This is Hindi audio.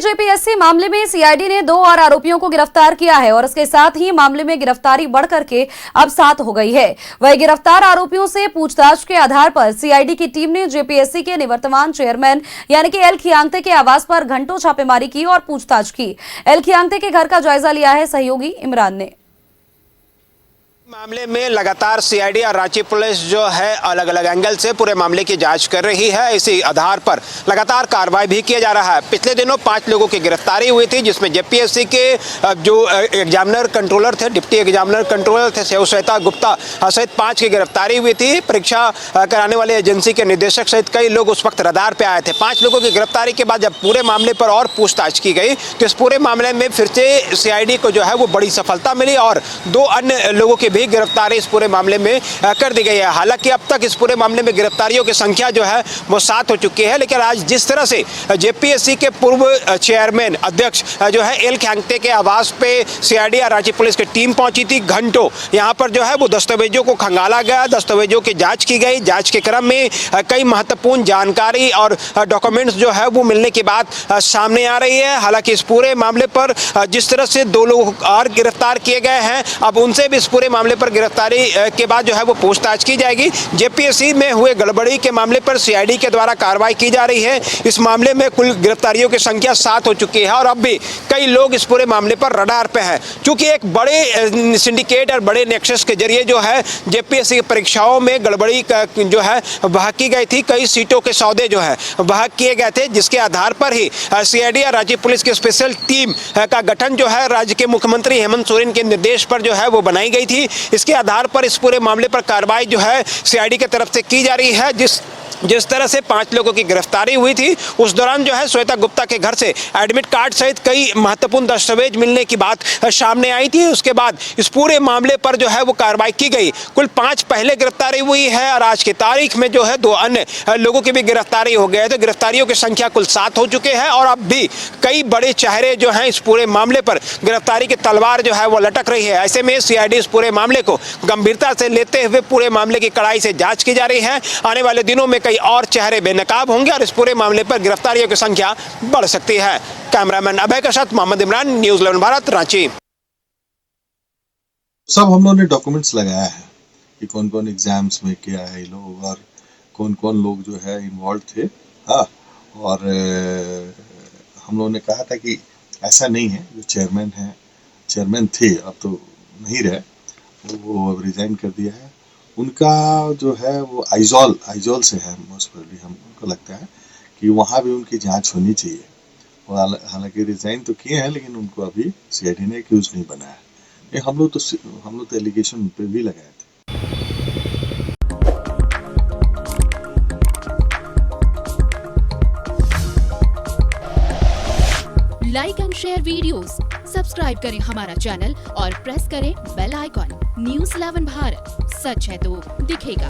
जेपीएससी मामले में सीआईडी ने 2 और आरोपियों को गिरफ्तार किया है और इसके साथ ही मामले में गिरफ्तारी बढ़कर के अब 7 हो गई है। वही गिरफ्तार आरोपियों से पूछताछ के आधार पर सीआईडी की टीम ने जेपीएससी के निवर्तमान चेयरमैन यानी कि एल खियांगते के आवास पर घंटों छापेमारी की और पूछताछ की। एल खियांगते के घर का जायजा लिया है सहयोगी इमरान ने। मामले में लगातार सीआईडी और रांची पुलिस जो है अलग अलग एंगल से पूरे मामले की जांच कर रही है। इसी आधार पर लगातार कार्रवाई भी किया जा रहा है। पिछले दिनों 5 लोगों की गिरफ्तारी हुई थी, जिसमें जेपीएससी के जो एग्जामिनर कंट्रोलर थे, डिप्टी एग्जामिनर कंट्रोलर थे श्वेता गुप्ता सहित 5 की गिरफ्तारी हुई थी। परीक्षा कराने वाली एजेंसी के निदेशक सहित कई लोग उस वक्त रडार पे आए थे। 5 लोगों की गिरफ्तारी के बाद जब पूरे मामले पर और पूछताछ की गई तो इस पूरे मामले में फिर से सीआईडी को जो है वो बड़ी सफलता मिली और 2 अन्य लोगों की भी गिरफ्तारी इस पूरे मामले में कर दी गई है। हालांकि अब तक इस पूरे मामले में गिरफ्तारियों की संख्या जो है वो 7 हो चुकी है, लेकिन आज जिस तरह से जेपीएससी के पूर्व चेयरमैन अध्यक्ष जो है एल खियांगते के आवास पे सीआईडी और रांची पुलिस की टीम पहुंची थी, घंटों यहां पर जो है वो दस्तावेजों को खंगाला गया, दस्तावेजों की जांच की गई। जांच के क्रम में कई महत्वपूर्ण जानकारी और डॉक्यूमेंट्स जो है वो मिलने की बात सामने आ रही है। हालांकि इस पूरे मामले पर जिस तरह से 2 लोग और गिरफ्तार किए गए हैं, अब उनसे भी इस पूरे मामले पर गिरफ्तारी के बाद जो है वो पूछताछ की जाएगी। जेपीएससी में हुए गड़बड़ी के मामले पर सीआईडी के द्वारा कार्रवाई की जा रही है। इस मामले में कुल गिरफ्तारियों की संख्या 7 हो चुकी है और अब भी कई लोग इस पूरे मामले पर रडार पे हैं। चूंकि एक बड़े सिंडिकेट और बड़े नेक्सस के जरिए जो है जेपीएससी की परीक्षाओं में गड़बड़ी जो है वह की गई थी। कई सीटों के सौदे जो है वह किए गए थे, जिसके आधार पर ही सीआईडी और राज्य पुलिस की स्पेशल टीम का गठन जो है राज्य के मुख्यमंत्री हेमंत सोरेन के निर्देश पर जो है वो बनाई गई थी। इसके आधार पर इस पूरे मामले पर कार्रवाई जो है सीआईडी की तरफ से की जा रही है। जिस तरह से 5 लोगों की गिरफ्तारी हुई थी, उस दौरान जो है श्वेता गुप्ता के घर से एडमिट कार्ड सहित कई महत्वपूर्ण दस्तावेज मिलने की बात सामने आई थी। उसके बाद इस पूरे मामले पर जो है वो कार्रवाई की गई। कुल 5 पहले गिरफ्तारी हुई है और आज की तारीख में जो है 2 अन्य लोगों की भी गिरफ्तारी हो गई है। तो गिरफ्तारियों की संख्या कुल 7 हो चुके हैं और अब भी कई बड़े चेहरे जो हैं इस पूरे मामले पर गिरफ्तारी की तलवार जो है वो लटक रही है। ऐसे में सीआईडी इस पूरे मामले को गंभीरता से लेते हुए पूरे मामले की कड़ाई से जांच की जा रही है। आने वाले दिनों में कई और चेहरे बेनकाब होंगे और इस पूरे मामले पर गिरफ्तारियों की संख्या बढ़ सकती है। कैमरामैन अभय के साथ मोहम्मद इमरान, न्यूज़ 11 भारत, रांची। सब हम लोगों ने डॉक्यूमेंट्स लगाया है कि कौन कौन एग्जाम्स में क्या है लोग और कौन कौन लोग जो है इन्वॉल्व थे। हाँ, और हम लोगों ने कहा था कि ऐसा नहीं है, जो चेयरमैन थे अब तो नहीं रहे, वो अब रिजाइन कर दिया है। उनका जो है वो आइजॉल से है। मोस्ट प्रोबेबली हमको लगता है कि वहाँ भी उनकी जांच होनी चाहिए। हालांकि रिजाइन तो किए हैं, लेकिन उनको अभी सीआईडी ने एक्यूज नहीं बनाया। हम लोग तो एलिगेशन पे भी लगाए थे। Like and share videos, subscribe करें हमारा चैनल और प्रेस करें बेल आइकॉन। न्यूज़ 11 भारत, सच है तो दिखेगा।